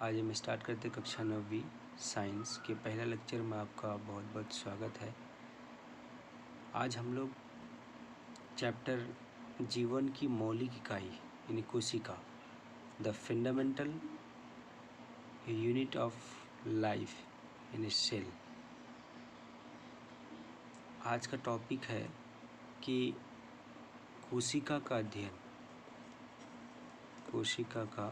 आज हम स्टार्ट करते कक्षा 9वीं साइंस के पहला लेक्चर में आपका बहुत बहुत स्वागत है। आज हम लोग चैप्टर जीवन की मौलिक इकाई यानी कोशिका the fundamental unit of life in cell. आज का टॉपिक है कि कोशिका का अध्ययन। कोशिका का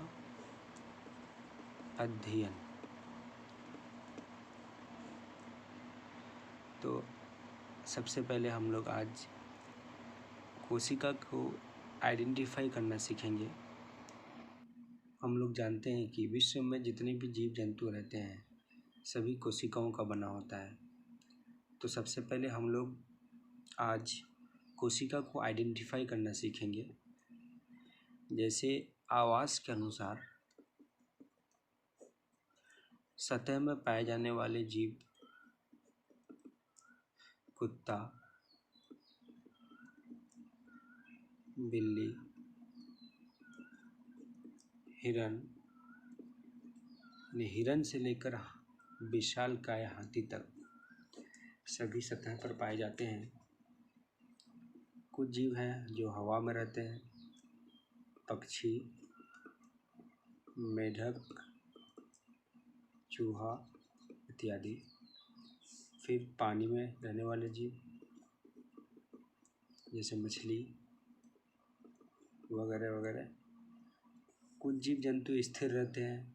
अध्ययन। तो सबसे पहले हम लोग आज कोशिका को आइडेंटिफाई करना सीखेंगे। हम लोग जानते हैं कि विश्व में जितने भी जीव जंतु रहते हैं सभी कोशिकाओं का बना होता है। तो सबसे पहले हम लोग आज कोशिका को आइडेंटिफाई करना सीखेंगे। जैसे आवास के अनुसार सतह में पाए जाने वाले जीव कुत्ता, बिल्ली, हिरन से लेकर विशालकाय हाथी तक सभी सतह पर पाए जाते हैं। कुछ जीव हैं जो हवा में रहते हैं, पक्षी, मेढक, चूहा इत्यादि। फिर पानी में रहने वाले जीव जैसे मछली वगैरह वगैरह। कुछ जीव जंतु स्थिर रहते हैं,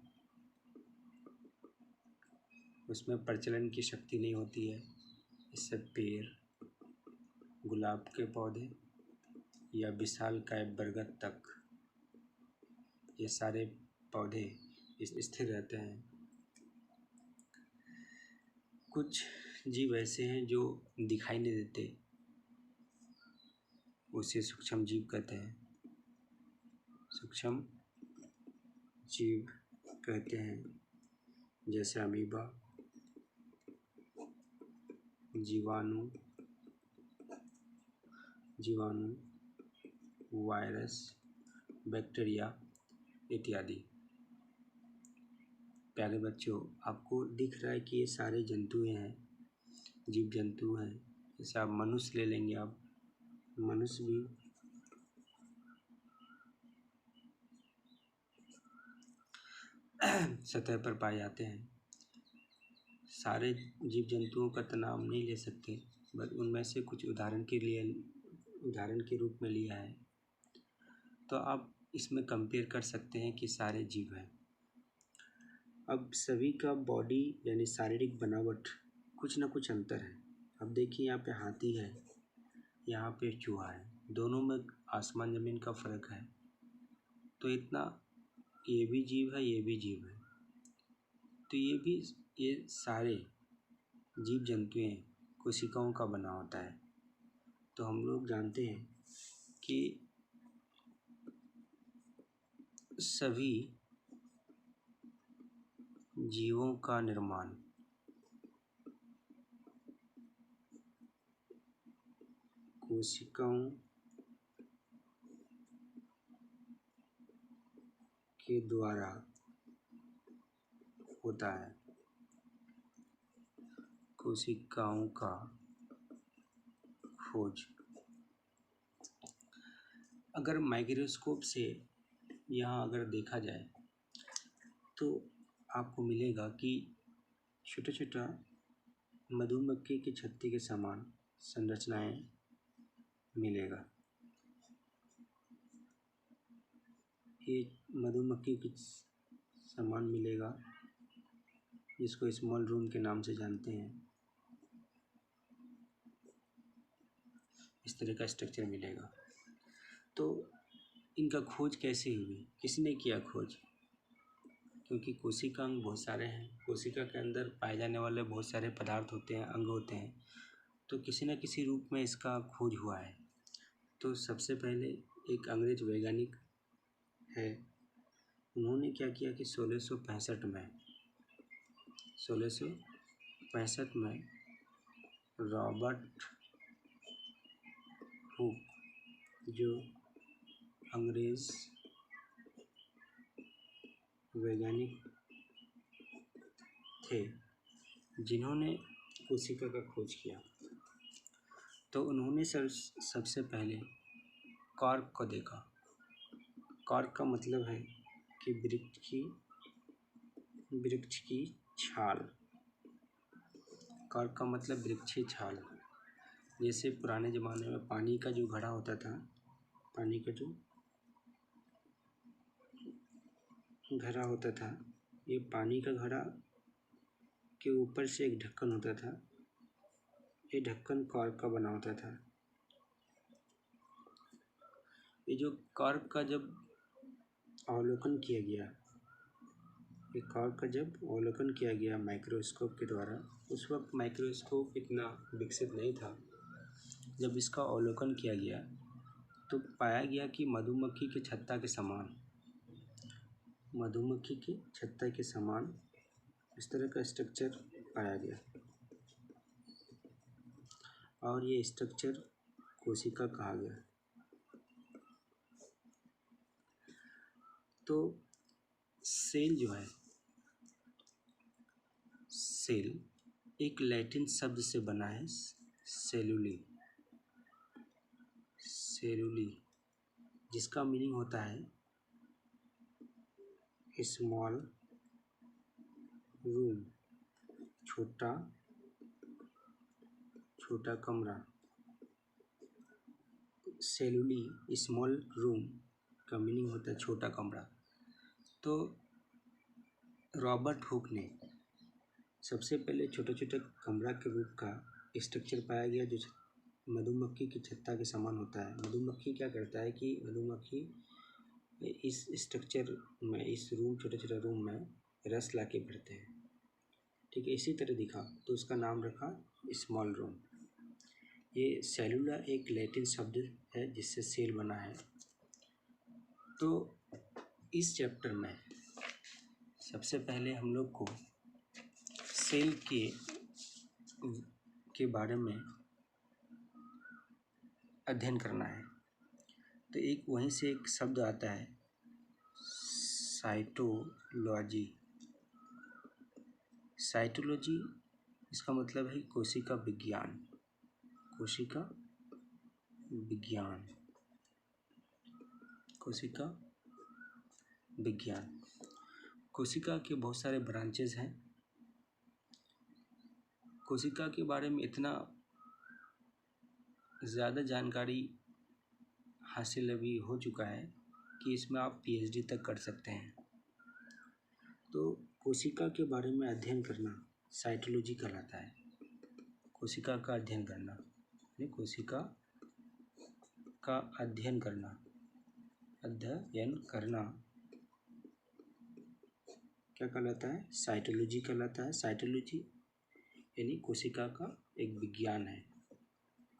उसमें प्रचलन की शक्ति नहीं होती है। इससे पेड़, गुलाब के पौधे या विशालकाय बरगद तक ये सारे पौधे स्थिर रहते हैं। कुछ जीव ऐसे हैं जो दिखाई नहीं देते, उसे सूक्ष्म जीव कहते हैं। सूक्ष्म जीव कहते हैं जैसे अमीबा, जीवाणु, वायरस, बैक्टीरिया इत्यादि। प्यारे बच्चों, आपको दिख रहा है कि ये सारे जंतु हैं, जीव जंतु हैं। जैसे आप मनुष्य ले लेंगे, आप मनुष्य भी सतह पर पाए जाते हैं। सारे जीव जंतुओं का तो नाम नहीं ले सकते, बट उनमें से कुछ उदाहरण के रूप में लिया है। तो आप इसमें कंपेयर कर सकते हैं कि सारे जीव हैं। अब सभी का बॉडी यानी शारीरिक बनावट कुछ ना कुछ अंतर है। अब देखिए, यहाँ पे हाथी है, यहाँ पे चूहा है, दोनों में आसमान ज़मीन का फ़र्क है। तो इतना ये भी जीव है, ये भी जीव है। तो ये सारे जीव जंतु हैं, कोशिकाओं का बना होता है। तो हम लोग जानते हैं कि सभी जीवों का निर्माण कोशिकाओं के द्वारा होता है। कोशिकाओं का खोज। अगर माइक्रोस्कोप से यहाँ अगर देखा जाए तो आपको मिलेगा कि छोटा छोटा मधुमक्खी के छत्ते के समान संरचनाएं मिलेगा। ये मधुमक्खी के समान मिलेगा, जिसको स्मॉल रूम के नाम से जानते हैं। इस तरह का स्ट्रक्चर मिलेगा। तो इनका खोज कैसे हुई, किसने किया खोज? क्योंकि कोशिका अंग बहुत सारे हैं, कोशिका के अंदर पाए जाने वाले बहुत सारे पदार्थ होते हैं, अंग होते हैं। तो किसी न किसी रूप में इसका खोज हुआ है। तो सबसे पहले एक अंग्रेज वैज्ञानिक है, उन्होंने क्या किया कि 1665 में रॉबर्ट हुक जो अंग्रेज वैज्ञानिक थे जिन्होंने कोशिका का खोज किया, तो उन्होंने सबसे पहले कॉर्क को देखा। कॉर्क का मतलब है कि वृक्ष की छाल। कॉर्क का मतलब वृक्षीय छाल। जैसे पुराने ज़माने में पानी का जो घड़ा होता था, पानी का जो घड़ा होता था, ये पानी का घड़ा के ऊपर से एक ढक्कन होता था। ये ढक्कन कॉर्क का बना होता था। ये जो कॉर्क का जब अवलोकन किया गया, ये कॉर्क का जब अवलोकन किया गया माइक्रोस्कोप के द्वारा, उस वक्त माइक्रोस्कोप इतना विकसित नहीं था। जब इसका अवलोकन किया गया तो पाया गया कि मधुमक्खी के छत्ता के समान इस तरह का स्ट्रक्चर पाया गया, और ये स्ट्रक्चर कोशिका कहा गया। तो सेल जो है, सेल एक लैटिन शब्द से बना है, सेलुली, जिसका मीनिंग होता है स्मॉल रूम, छोटा कमरा। सेलुली स्मॉल रूम का मीनिंग होता है छोटा कमरा। तो रॉबर्ट हुक ने सबसे पहले छोटा छोटा कमरा के रूप का स्ट्रक्चर पाया गया जो मधुमक्खी के छत्ता के समान होता है। मधुमक्खी क्या करता है कि मधुमक्खी इस स्ट्रक्चर में, इस छोटे छोटे रूम में रस ला के भरते हैं। ठीक है, इसी तरह दिखा तो उसका नाम रखा स्मॉल रूम। ये सेलुला एक लैटिन शब्द है जिससे सेल बना है। तो इस चैप्टर में सबसे पहले हम लोग को सेल के बारे में अध्ययन करना है। तो वहीं से एक शब्द आता है साइटोलॉजी। साइटोलॉजी इसका मतलब है कोशिका विज्ञान। कोशिका के बहुत सारे ब्रांचेज हैं। कोशिका के बारे में इतना ज़्यादा जानकारी हासिल अभी हो चुका है कि इसमें आप PhD तक कर सकते हैं। तो कोशिका के बारे में अध्ययन करना साइटोलॉजी कहलाता है। कोशिका का अध्ययन करना, कोशिका का अध्ययन करना क्या कहलाता है? साइटोलॉजी कहलाता है। साइटोलॉजी यानी कोशिका का एक विज्ञान है,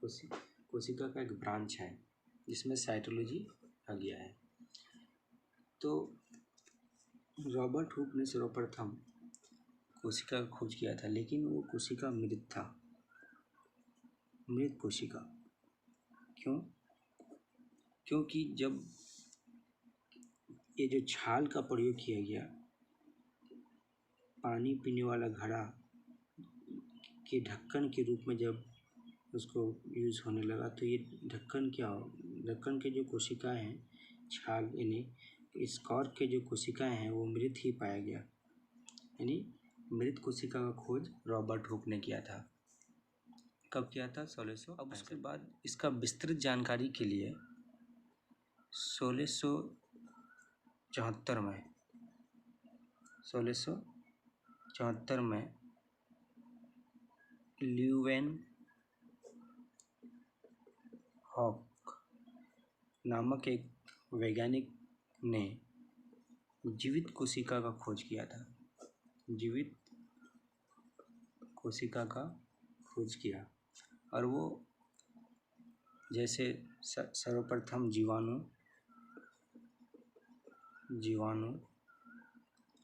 कोशिका का एक ब्रांच है जिसमें साइटोलॉजी आ गया है। तो रॉबर्ट हुक ने सर्वप्रथम कोशिका का खोज किया था, लेकिन वो कोशिका मृत था, मृत कोशिका। क्यों? क्योंकि जब ये जो छाल का प्रयोग किया गया पानी पीने वाला घड़ा के ढक्कन के रूप में, जब उसको यूज़ होने लगा तो ये ढक्कन के जो कोशिकाएं हैं, छाल यानी इस कॉर्क के जो कोशिकाएं हैं वो मृत ही पाया गया। यानी मृत कोशिका का खोज रॉबर्ट हुक ने किया था। कब किया था? 1600। अब उसके बाद इसका विस्तृत जानकारी के लिए 1674 में ल्यूवेनहॉक नामक एक वैज्ञानिक ने जीवित कोशिका का खोज किया था। जीवित कोशिका का खोज किया, और वो जैसे सर्वप्रथम जीवाणु,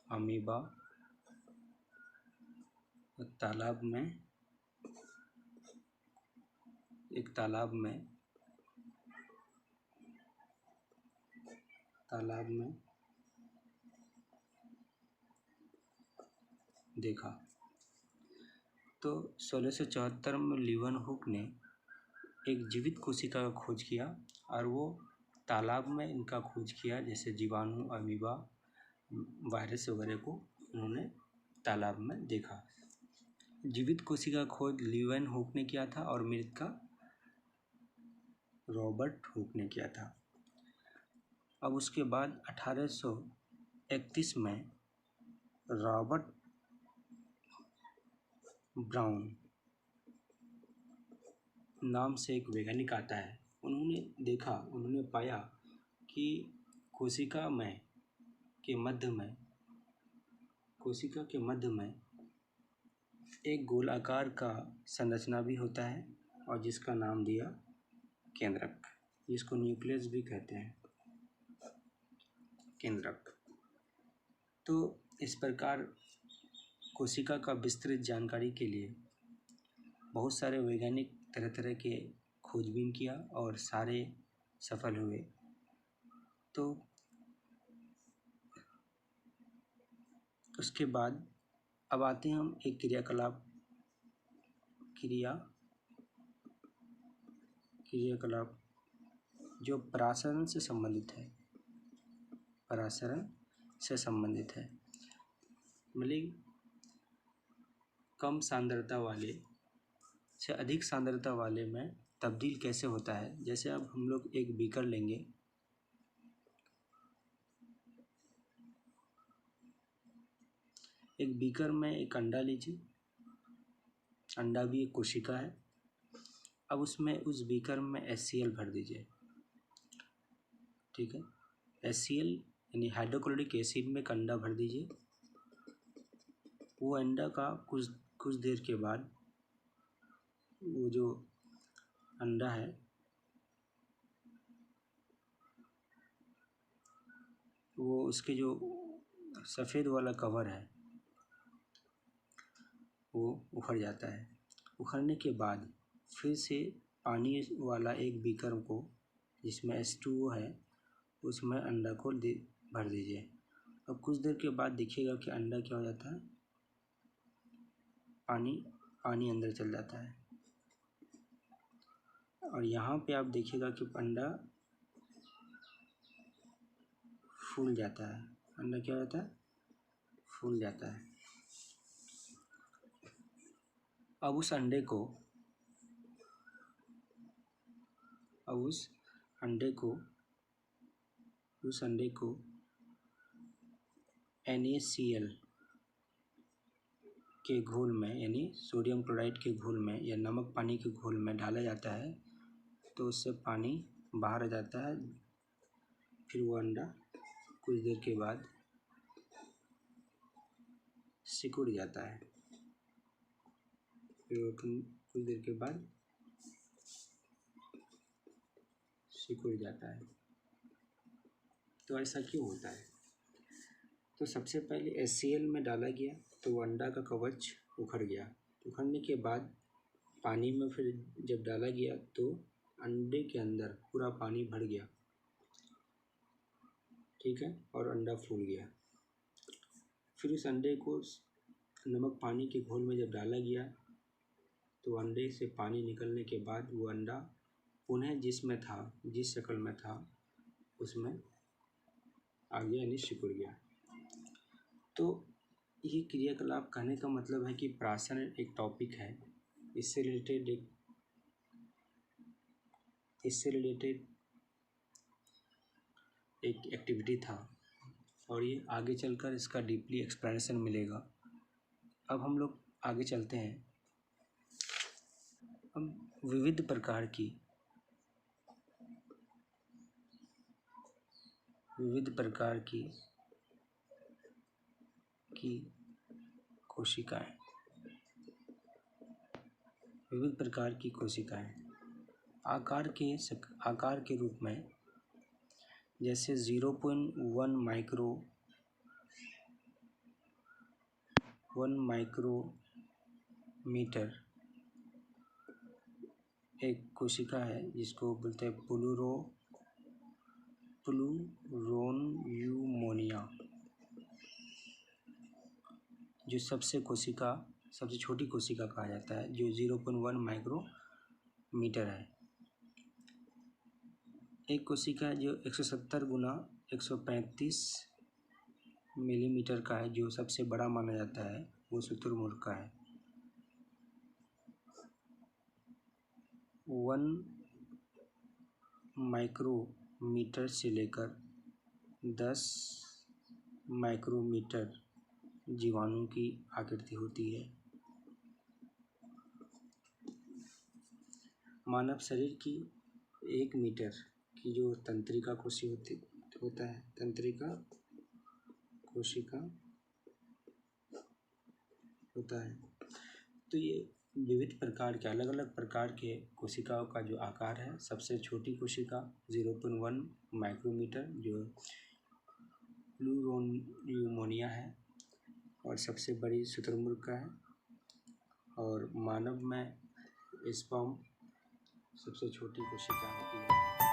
अमीबा, एक तालाब में देखा। तो 1674 में लीवनहुक ने एक जीवित कोशिका का खोज किया और वो तालाब में इनका खोज किया, जैसे जीवाणु, अमीबा, वायरस वगैरह को उन्होंने तालाब में देखा। जीवित कोशिका का खोज लीवनहुक ने किया था और मृत का रॉबर्ट हुक ने किया था। अब उसके बाद 1831 में रॉबर्ट ब्राउन नाम से एक वैज्ञानिक आता है। उन्होंने पाया कि कोशिका के मध्य में एक गोलाकार का संरचना भी होता है और जिसका नाम दिया केंद्रक, जिसको न्यूक्लियस भी कहते हैं, केंद्रक। तो इस प्रकार कोशिका का विस्तृत जानकारी के लिए बहुत सारे वैज्ञानिक तरह तरह के खोजबीन किया और सारे सफल हुए। तो उसके बाद अब आते हैं हम एक क्रियाकलाप जो परासरण से संबंधित है। मतलब कम सांद्रता वाले से अधिक सांद्रता वाले में तब्दील कैसे होता है। जैसे अब हम लोग एक बीकर लेंगे, एक बीकर में एक अंडा लीजिए, अंडा भी एक कोशिका है। अब उस बीकर में HCl भर दीजिए, ठीक है। HCl यानी हाइड्रोक्लोरिक एसिड में एक अंडा भर दीजिए। वो अंडा का कुछ देर के बाद वो जो अंडा है वो उसके जो सफ़ेद वाला कवर है वो उखड़ जाता है। उखड़ने के बाद फिर से पानी वाला एक बीकर को, जिसमें H2O है, उसमें अंडा को भर दीजिए। अब कुछ देर के बाद देखिएगा कि अंडा क्या हो जाता है, पानी अंदर चल जाता है। और यहाँ पे आप देखिएगा कि अंडा फूल जाता है। अंडा क्या होता है, फूल जाता है। अब उस अंडे को NaCl के घोल में, यानी सोडियम क्लोराइड के घोल में या नमक पानी के घोल में डाला जाता है, तो उससे पानी बाहर आ जाता है। फिर वो अंडा कुछ देर के बाद सिकुड़ जाता है। तो ऐसा क्यों होता है? तो सबसे पहले HCl में डाला गया तो वो अंडा का कवच उखड़ गया। उखड़ने के बाद पानी में फिर जब डाला गया तो अंडे के अंदर पूरा पानी भर गया, ठीक है, और अंडा फूल गया। फिर उस अंडे को नमक पानी के घोल में जब डाला गया तो अंडे से पानी निकलने के बाद वो अंडा पुनः जिस शक्ल में था उसमें आ गया, यानी सिकुड़ गया। तो ये क्रियाकलाप कहने का मतलब है कि प्राशन एक टॉपिक है, इससे रिलेटेड एक एक्टिविटी था और ये आगे चलकर इसका डीपली एक्सप्लेनेशन मिलेगा। अब हम लोग आगे चलते हैं। अब विविध प्रकार की कोशिकाएं, आकार के रूप में, जैसे 0.1 माइक्रोमीटर एक कोशिका है जिसको बोलते हैं प्लूरोन्यूमोनिया, जो सबसे सबसे छोटी कोशिका कहा जाता है, जो 0.1 माइक्रोमीटर है। एक कोशिका जो 170 गुना 135 मिलीमीटर का है, जो सबसे बड़ा माना जाता है, वो शुतुरमुर्ग का है। 1 माइक्रोमीटर से लेकर 10 माइक्रोमीटर जीवाणु की आकृति होती है। मानव शरीर की 1 मीटर की जो तंत्रिका होता है, तंत्रिका कोशिका होता है, तो ये विविध प्रकार के अलग अलग प्रकार के कोशिकाओं का जो आकार है, सबसे छोटी कोशिका 0.1 माइक्रोमीटर जो प्लूरोन्यूमोनिया है, और सबसे बड़ी शुतुरमुर्ग का है, और मानव में स्पर्म सबसे छोटी कोशिका होती है।